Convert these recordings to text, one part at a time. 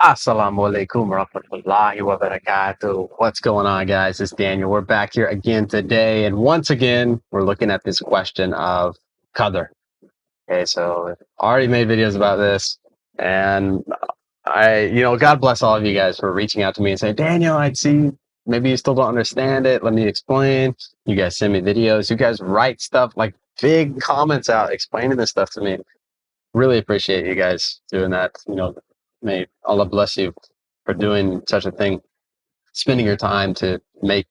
Assalamu alaikum warahmatullahi wabarakatuh. What's going on, guys? It's Daniel. We're back here again today. And once again, we're looking at this question of Qadar. Okay, so I already made videos about this. And God bless all of you guys for reaching out to me and saying, Daniel, I'd see maybe you still don't understand it. Let me explain. You guys send me videos. You guys write stuff like big comments out explaining this stuff to me. Really appreciate you guys doing that. May Allah bless you for doing such a thing, spending your time to make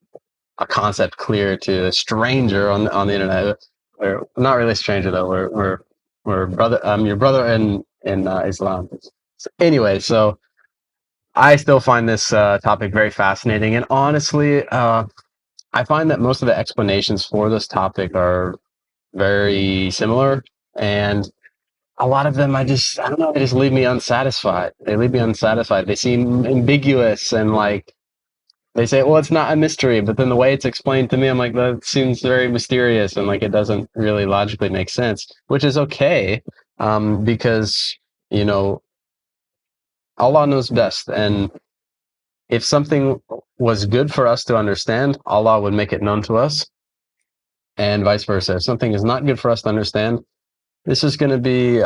a concept clear to a stranger on the internet. We're not really a stranger though. We're brother. I'm your brother in Islam. So I still find this topic very fascinating, and honestly, I find that most of the explanations for this topic are very similar, and a lot of them, I don't know, they just leave me unsatisfied. They leave me unsatisfied. They seem ambiguous and like they say, well, it's not a mystery, but then the way it's explained to me, I'm like, that seems very mysterious and like it doesn't really logically make sense, which is okay, because you know Allah knows best, and if something was good for us to understand, Allah would make it known to us, and vice versa. If something is not good for us to understand, this is going to be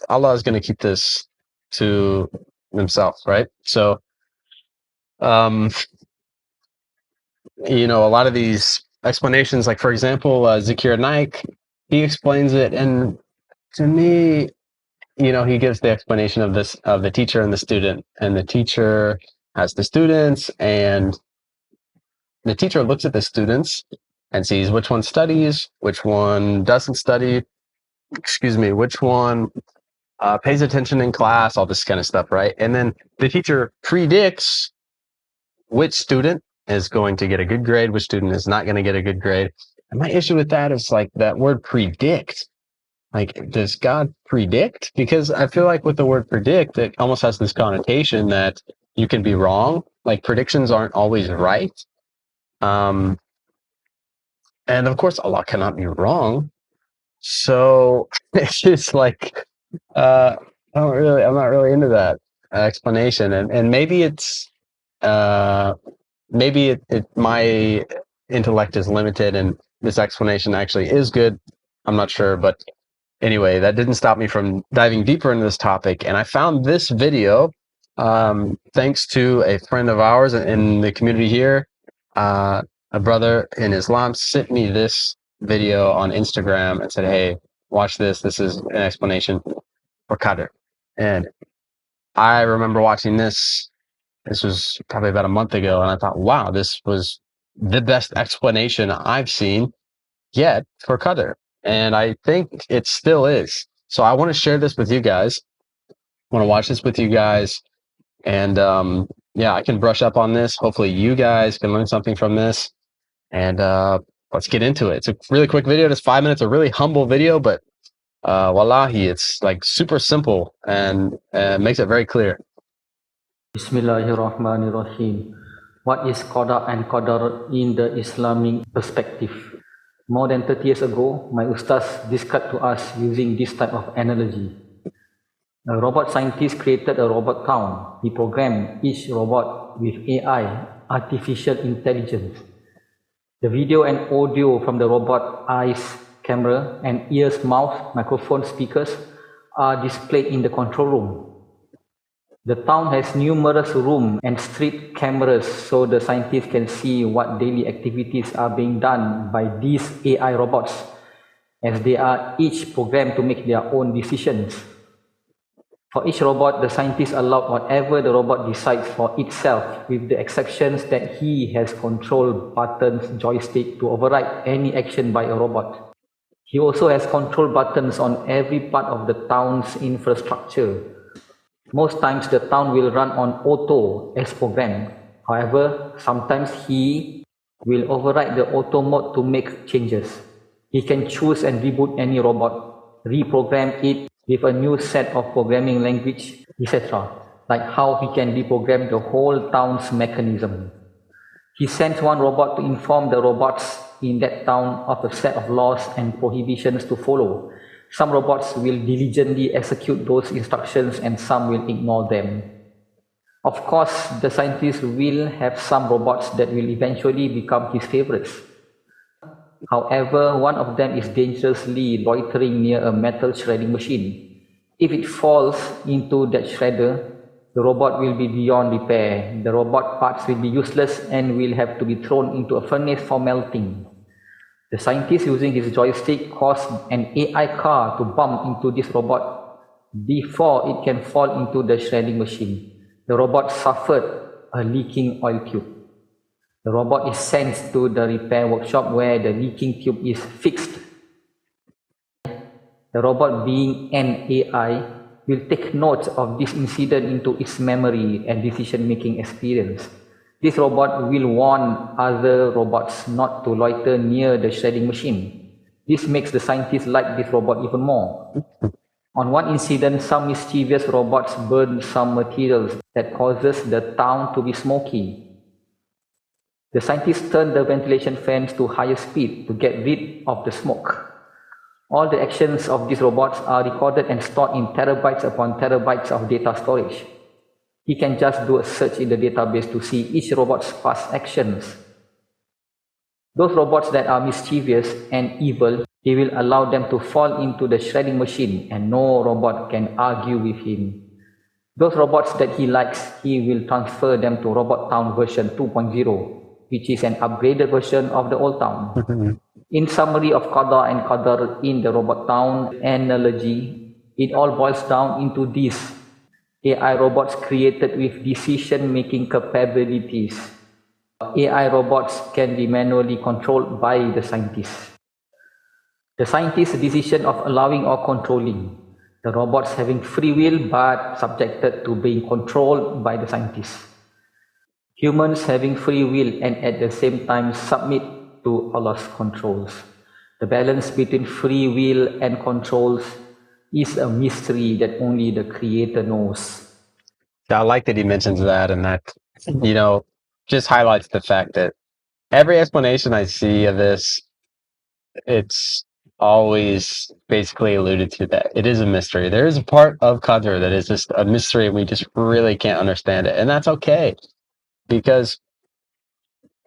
Allah is going to keep this to himself, right? So, um, a lot of these explanations, like for example, Zakir Naik, he explains it, and to me, he gives the explanation of this of the teacher and the student, and the teacher has the students, and the teacher looks at the students and sees which one studies, which one doesn't study, excuse me, which one pays attention in class, all this kind of stuff, right? And then the teacher predicts which student is going to get a good grade, which student is not going to get a good grade. And my issue with that is like that word predict. Like, does God predict? Because I feel like with the word predict, it almost has this connotation that you can be wrong. Like predictions aren't always right. Um, and of course, Allah cannot be wrong. So it's just like uh, I'm not really into that explanation, and uh, my intellect is limited, and this explanation actually is good. I'm not sure, but anyway, that didn't stop me from diving deeper into this topic, and I found this video thanks to a friend of ours in the community here. A brother in Islam sent me this video on Instagram and said, "Hey, watch this. This is an explanation for Qadr." And I remember watching this. This was probably about a month ago, and I thought, wow, this was the best explanation I've seen yet for Qadr. And I think it still is. So I want to share this with you guys. I want to watch this with you guys. And yeah, I can brush up on this. Hopefully you guys can learn something from this. And let's get into it. It's a really quick video, just 5 minutes, a really humble video, but wallahi, it's like super simple and makes it very clear. Bismillahirrahmanirrahim. What is Qadar and Qadar in the Islamic perspective? More than 30 years ago, my ustaz described to us using this type of analogy. A robot scientist created a robot town. He programmed each robot with AI, artificial intelligence. The video and audio from the robot eyes, camera, and ears, mouth, microphone, speakers are displayed in the control room. The town has numerous rooms and street cameras so the scientists can see what daily activities are being done by these AI robots, as they are each programmed to make their own decisions. For each robot, the scientists allow whatever the robot decides for itself, with the exceptions that he has control buttons, joystick to override any action by a robot. He also has control buttons on every part of the town's infrastructure. Most times the town will run on auto as programmed. However, sometimes he will override the auto mode to make changes. He can choose and reboot any robot, reprogram it with a new set of programming language, etc. Like how he can reprogram the whole town's mechanism. He sends one robot to inform the robots in that town of a set of laws and prohibitions to follow. Some robots will diligently execute those instructions and some will ignore them. Of course, the scientist will have some robots that will eventually become his favorites. However, one of them is dangerously loitering near a metal shredding machine. If it falls into that shredder, the robot will be beyond repair. The robot parts will be useless and will have to be thrown into a furnace for melting. The scientist using his joystick caused an AI car to bump into this robot before it can fall into the shredding machine. The robot suffered a leaking oil tube. The robot is sent to the repair workshop where the leaking tube is fixed. The robot, being an AI, will take note of this incident into its memory and decision-making experience. This robot will warn other robots not to loiter near the shredding machine. This makes the scientists like this robot even more. On one incident, some mischievous robots burned some materials that causes the town to be smoky. The scientists turned the ventilation fans to higher speed to get rid of the smoke. All the actions of these robots are recorded and stored in terabytes upon terabytes of data storage. He can just do a search in the database to see each robot's past actions. Those robots that are mischievous and evil, he will allow them to fall into the shredding machine and no robot can argue with him. Those robots that he likes, he will transfer them to Robot Town version 2.0, which is an upgraded version of the old town. In summary of Qadar and Qadar in the Robot Town analogy, it all boils down into this: AI robots created with decision-making capabilities. AI robots can be manually controlled by the scientists. The scientist's decision of allowing or controlling. The robots having free will but subjected to being controlled by the scientists. Humans having free will and at the same time submit to Allah's controls. The balance between free will and controls is a mystery that only the Creator knows. Yeah, I like that he mentions that, and that, just highlights the fact that every explanation I see of this, it's always basically alluded to that it is a mystery. There is a part of Qadr that is just a mystery, and we just really can't understand it, and that's okay, because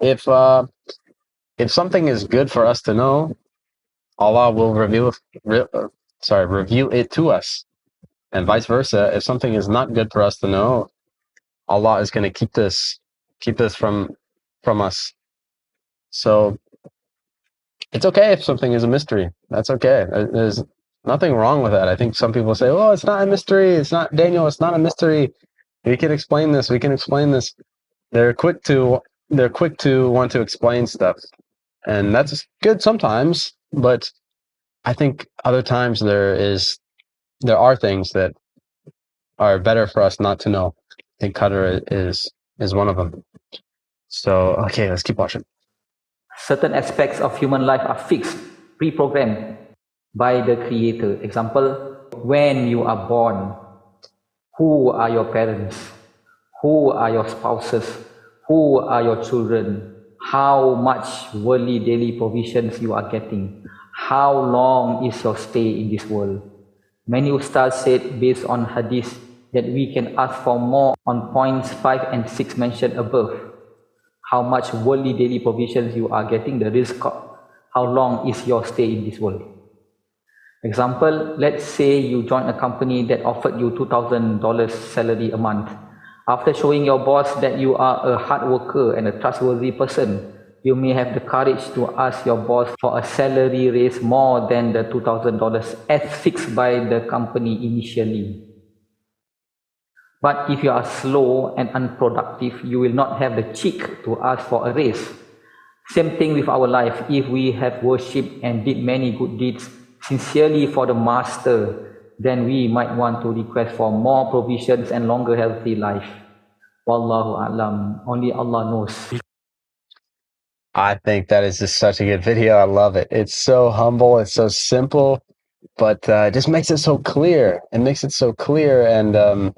if something is good for us to know, Allah will reveal it to us, and vice versa. If something is not good for us to know, Allah is going to keep this from us. So it's okay if something is a mystery. That's okay. There's nothing wrong with that. I think some people say, "Oh, it's not a mystery. It's not, Daniel. It's not a mystery. We can explain this. We can explain this." They're quick to want to explain stuff, and that's good sometimes. But I think other times there are things that are better for us not to know. I think Qadr is one of them. So okay, let's keep watching. Certain aspects of human life are fixed, pre-programmed by the Creator. Example, when you are born, who are your parents? Who are your spouses? Who are your children? How much worldly daily provisions you are getting? How long is your stay in this world? Many ustads said, based on hadith, that we can ask for more on points 5 and 6 mentioned above. How much worldly daily provisions you are getting, the risk, how long is your stay in this world. Example, let's say you join a company that offered you $2,000 salary a month. After showing your boss that you are a hard worker and a trustworthy person, you may have the courage to ask your boss for a salary raise more than the $2,000 as fixed by the company initially. But if you are slow and unproductive, you will not have the cheek to ask for a raise. Same thing with our life. If we have worshipped and did many good deeds sincerely for the Master, then we might want to request for more provisions and longer healthy life. Wallahu a'lam. Only Allah knows. I think that is just such a good video. I love it. It's so humble. It's so simple, but it just makes it so clear. It makes it so clear. And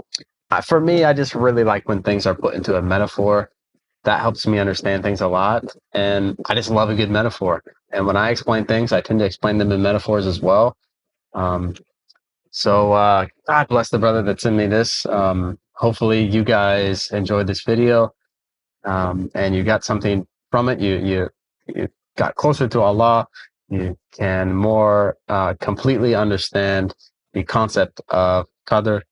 for me, I just really like when things are put into a metaphor. That helps me understand things a lot. And I just love a good metaphor. And when I explain things, I tend to explain them in metaphors as well. So God bless the brother that sent me this. Hopefully you guys enjoyed this video, and you got something from it. You got closer to Allah. You can more completely understand the concept of Qadr.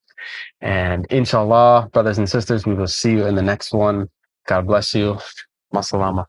And inshallah, brothers and sisters, we will see you in the next one. God bless you. Masalama.